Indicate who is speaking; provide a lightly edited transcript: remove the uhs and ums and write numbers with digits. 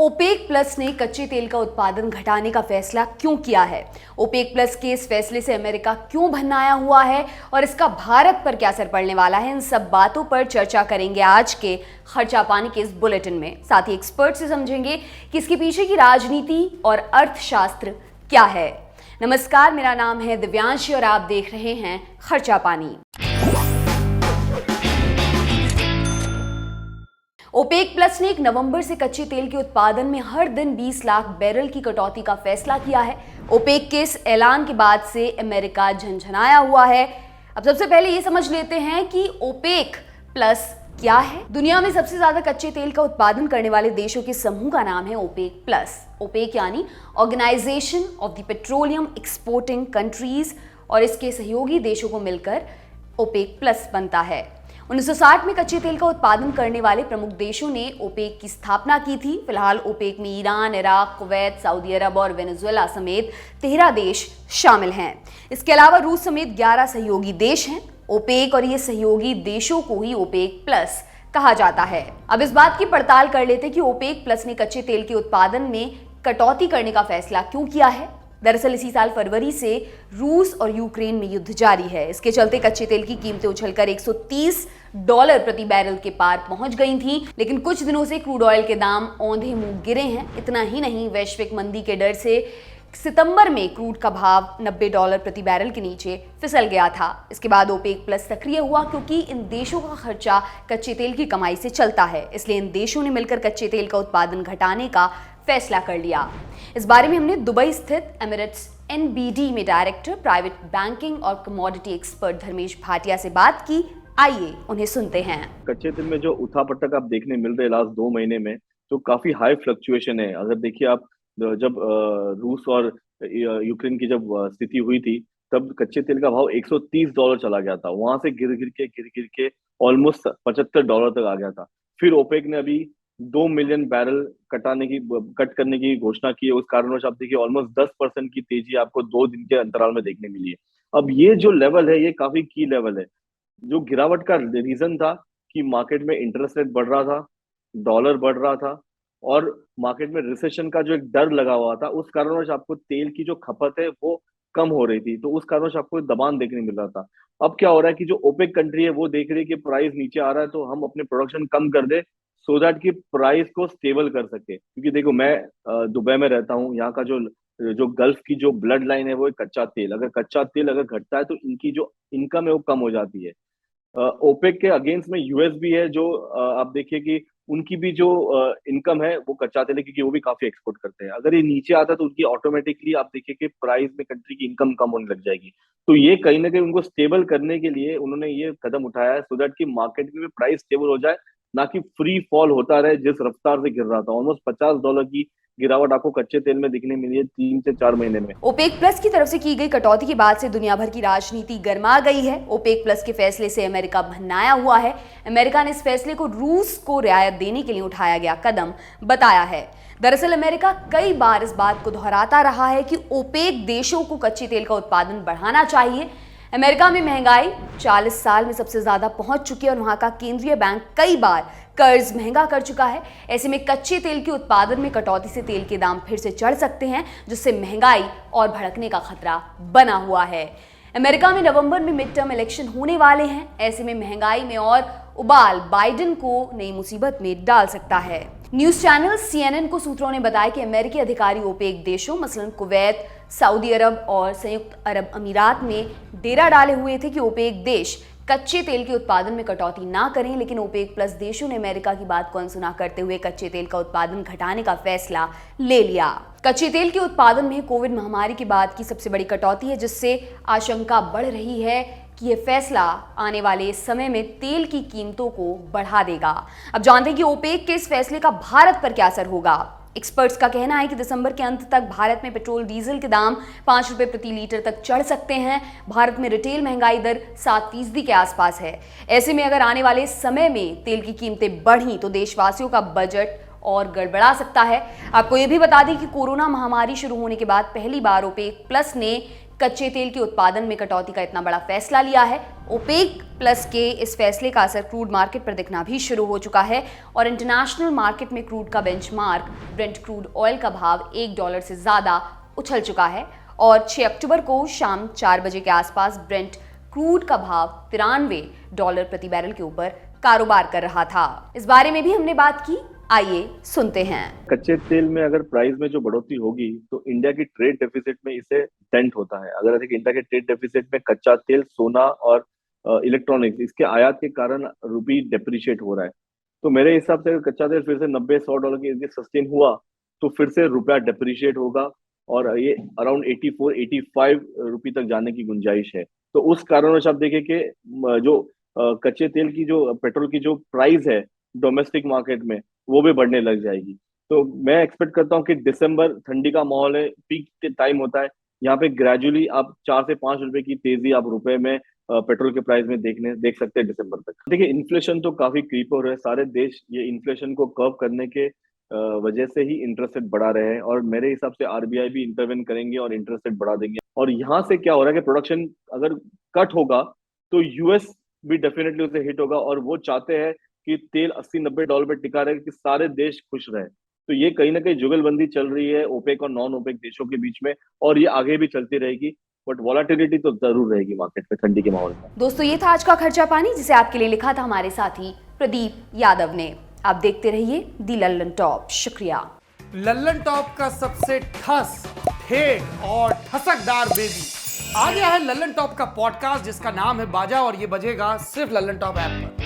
Speaker 1: OPEC plus ने कच्चे तेल का उत्पादन घटाने का फैसला क्यों किया है? ओपेक प्लस के इस फैसले से अमेरिका क्यों भन्नाया हुआ है और इसका भारत पर क्या असर पड़ने वाला है? इन सब बातों पर चर्चा करेंगे आज के खर्चा पानी के इस बुलेटिन में। साथ ही एक्सपर्ट से समझेंगे कि इसके पीछे की राजनीति और अर्थशास्त्र क्या है। नमस्कार, मेरा नाम है दिव्यांशी और आप देख रहे हैं खर्चा पानी। ओपेक प्लस ने 1 नवंबर से कच्चे तेल के उत्पादन में हर दिन 20 लाख बैरल की कटौती का फैसला किया है। ओपेक के इस ऐलान के बाद से अमेरिका झंझनाया हुआ है। अब सबसे पहले ये समझ लेते हैं कि ओपेक प्लस क्या है। दुनिया में सबसे ज्यादा कच्चे तेल का उत्पादन करने वाले देशों के समूह का नाम है ओपेक प्लस। ओपेक यानी organisation of the petroleum exporting countries, और इसके सहयोगी देशों को मिलकर ओपेक प्लस बनता है। 1960 में कच्चे तेल का उत्पादन करने वाले प्रमुख देशों ने ओपेक की स्थापना की थी। फिलहाल ओपेक में ईरान, इराक, कुवैत, सऊदी अरब और वेनेजुएला समेत 13 देश शामिल हैं। इसके अलावा रूस समेत 11 सहयोगी देश हैं। ओपेक और ये सहयोगी देशों को ही ओपेक प्लस कहा जाता है। अब इस बात की पड़ताल कर लेते कि ओपेक प्लस ने कच्चे तेल के उत्पादन में कटौती करने का फैसला क्यों किया है। दरअसल इसी साल फरवरी से रूस और यूक्रेन में युद्ध जारी है। इसके चलते कच्चे तेल की कीमतें उछलकर $130 प्रति बैरल के पार पहुंच गई थीं, लेकिन कुछ दिनों से क्रूड ऑयल के दाम औंधे मुंह गिरे हैं। इतना ही नहीं, वैश्विक मंदी के डर से सितंबर में क्रूड का भाव $90 प्रति बैरल के नीचे फिसल गया था। इसके बाद ओपेक प्लस सक्रिय हुआ क्योंकि इन देशों का खर्चा कच्चे तेल की कमाई से चलता है। इसलिए इन देशों ने मिलकर कच्चे तेल का उत्पादन घटाने का फैसला कर लिया। इस बारे में हमने दुबई स्थित एमिरेट्स एनबीडी में डायरेक्टर प्राइवेट बैंकिंग और कमोडिटी एक्सपर्ट धर्मेश भाटिया से बात की। आइए उन्हें सुनते हैं।
Speaker 2: कच्चे तेल में जो उठापटक आप देखने मिल रहे लास्ट 2 महीने में, तो काफी हाई फ्लक्चुएशन है। अगर देखिए आप, जब रूस और यूक्रेन की जब स्थिति हुई थी, तब कच्चे तेल का भाव $130 चला गया था। वहां से गिर गिर के ऑलमोस्ट $75 तक आ गया था। फिर ओपेक ने अभी 2 मिलियन बैरल कट करने की घोषणा की है। उस कारणवश आप देखिए ऑलमोस्ट 10% की तेजी आपको 2 दिन के अंतराल में देखने मिली है। अब ये जो लेवल है, ये काफी की लेवल है। जो गिरावट का रीजन था कि मार्केट में इंटरेस्ट रेट बढ़ रहा था, डॉलर बढ़ रहा था और मार्केट में रिसेशन का जो एक डर लगा हुआ था, उस कारणवश आपको तेल की जो खपत है वो कम हो रही थी। तो उस कारणवश आपको दबान देखने मिल रहा था। अब क्या हो रहा है कि जो ओपेक कंट्री है वो देख रही है कि प्राइस नीचे आ रहा है, तो हम अपने प्रोडक्शन कम कर दे सो दैट कि प्राइस को स्टेबल कर सके। क्योंकि देखो, मैं दुबई में रहता हूँ। यहाँ का जो जो गल्फ की जो ब्लड लाइन है वो कच्चा तेल। अगर कच्चा तेल अगर घटता है तो इनकी जो इनकम है वो कम हो जाती है। ओपेक के अगेंस्ट में यूएस भी है, जो आप देखिए कि उनकी भी जो इनकम है वो कच्चा तेल है, क्योंकि वो भी काफी एक्सपोर्ट करते हैं। अगर ये नीचे आता है तो उनकी ऑटोमेटिकली आप देखिए कि प्राइस में कंट्री की इनकम कम होने लग जाएगी। तो ये कहीं ना कहीं उनको स्टेबल करने के लिए उन्होंने ये कदम उठाया है, सो दैट कि मार्केट में प्राइस स्टेबल हो जाए, ना कि फ्री फॉल होता रहे जिस रफ्तार से गिर रहा था। ऑलमोस्ट $50 की गिरावट आपको कच्चे तेल में दिखने मिली है 3 से 4 महीने में।
Speaker 1: ओपेक प्लस की तरफ से की गई कटौती के बाद से दुनिया भर की राजनीति गर्मा गई है। ओपेक प्लस के फैसले से अमेरिका भन्नाया हुआ है। अमेरिका ने इस फैसले को रूस को रियायत देने के लिए उठाया गया कदम बताया है। दरअसल अमेरिका कई बार इस बात को दोहराता रहा है कि ओपेक देशों को कच्चे तेल का उत्पादन बढ़ाना चाहिए। अमेरिका में महंगाई 40 साल में सबसे ज्यादा पहुंच चुकी है और वहां का केंद्रीय बैंक कई बार कर्ज महंगा कर चुका है। ऐसे में कच्चे तेल के उत्पादन में कटौती से तेल के दाम फिर से चढ़ सकते हैं, जिससे महंगाई और भड़कने का खतरा बना हुआ है। अमेरिका में नवंबर में मिड टर्म इलेक्शन होने वाले हैं। ऐसे में महंगाई में और उबाल बाइडेन को नई मुसीबत में डाल सकता है। न्यूज चैनल CNN को सूत्रों ने बताया कि अमेरिकी अधिकारी ओपेक देशों मसलन कुवैत, सऊदी अरब और संयुक्त अरब अमीरात में डेरा डाले हुए थे कि ओपेक देश कच्चे तेल के उत्पादन में कटौती ना करें, लेकिन ओपेक प्लस देशों ने अमेरिका की बात को अनसुना करते हुए कच्चे तेल का उत्पादन घटाने का फैसला ले लिया। कच्चे तेल के उत्पादन में कोविड महामारी के बाद की सबसे बड़ी कटौती है, जिससे आशंका बढ़ रही है कि यह फैसला आने वाले समय में तेल की कीमतों को बढ़ा देगा। अब जानते हैं कि ओपेक के इस फैसले का भारत पर क्या असर होगा। एक्सपर्ट्स का कहना है कि दिसंबर के अंत तक भारत में पेट्रोल डीजल के दाम ₹5 प्रति लीटर तक चढ़ सकते हैं। भारत में रिटेल महंगाई दर 7% के आसपास है। ऐसे में अगर आने वाले समय में तेल की कीमतें बढ़ी तो देशवासियों का बजट और गड़बड़ा सकता है। आपको ये भी बता दें कि कोरोना महामारी शुरू होने के बाद पहली बार ओपेक प्लस ने कच्चे तेल के उत्पादन में कटौती का इतना बड़ा फैसला लिया है। ओपेक प्लस के इस फैसले का असर क्रूड मार्केट पर दिखना भी शुरू हो चुका है और इंटरनेशनल मार्केट में क्रूड का बेंचमार्क ब्रेंट क्रूड ऑयल का भाव $1 से ज्यादा उछल चुका है और 6 अक्टूबर को शाम 4 बजे के आसपास ब्रेंट क्रूड का भाव $93 प्रति बैरल के ऊपर कारोबार कर रहा था। इस बारे में भी हमने बात की, आइए सुनते हैं।
Speaker 2: कच्चे तेल में अगर प्राइस में जो बढ़ोतरी होगी तो इंडिया की ट्रेड डेफिसिट में इसे डेंट होता है। अगर देखिए इंडिया के ट्रेड डेफिसिट में कच्चा तेल, सोना और इलेक्ट्रॉनिक्स, इसके आयात के कारण रुपी डेप्रिशिएट हो रहा है। तो मेरे हिसाब से अगर कच्चा तेल फिर से $90-100 के सस्टेन हुआ तो फिर से रुपया डेप्रिशिएट होगा और ये अराउंड 84-85 रुपये तक जाने की गुंजाइश है। तो उस कारणवश आप देखिए कि जो कच्चे तेल की, जो पेट्रोल की जो प्राइस है डोमेस्टिक मार्केट में, वो भी बढ़ने लग जाएगी। तो मैं एक्सपेक्ट करता हूँ कि दिसंबर ठंडी का माहौल है, पीक टाइम होता है, यहाँ पे ग्रेजुअली आप 4 से 5 रुपए की तेजी आप रुपए में पेट्रोल के प्राइस में देख सकते हैं दिसंबर तक। देखिए इन्फ्लेशन तो काफी क्रीप हो रहा है, सारे देश ये इन्फ्लेशन को कर्व करने के वजह से ही इंटरेस्ट रेट बढ़ा रहे हैं और मेरे हिसाब से आरबीआई भी इंटरवेन करेंगे और इंटरेस्ट रेट बढ़ा देंगे। और यहाँ से क्या हो रहा है कि प्रोडक्शन अगर कट होगा तो यूएस भी डेफिनेटली उसे हिट होगा और वो चाहते हैं कि तेल $80-90 पे टिका रहे कि सारे देश खुश रहे। तो ये कहीं ना कहीं जुगलबंदी चल रही है ओपेक और नॉन ओपेक देशों के बीच में और ये आगे भी चलती रहेगी, बट वॉलेटिलिटी तो जरूर रहेगी मार्केट में ठंडी के माहौल में।
Speaker 1: दोस्तों ये था आज का खर्चा पानी, जिसे आपके लिए लिखा था हमारे साथी प्रदीप यादव ने। आप देखते रहिए दी लल्लन टॉप। शुक्रिया।
Speaker 3: लल्लन टॉप का सबसे ठस, ठेठ और ठसकदार बेबी आ गया है लल्लन टॉप का पॉडकास्ट, जिसका नाम है बाजा और ये बजेगा सिर्फ लल्लन टॉप ऐप पर।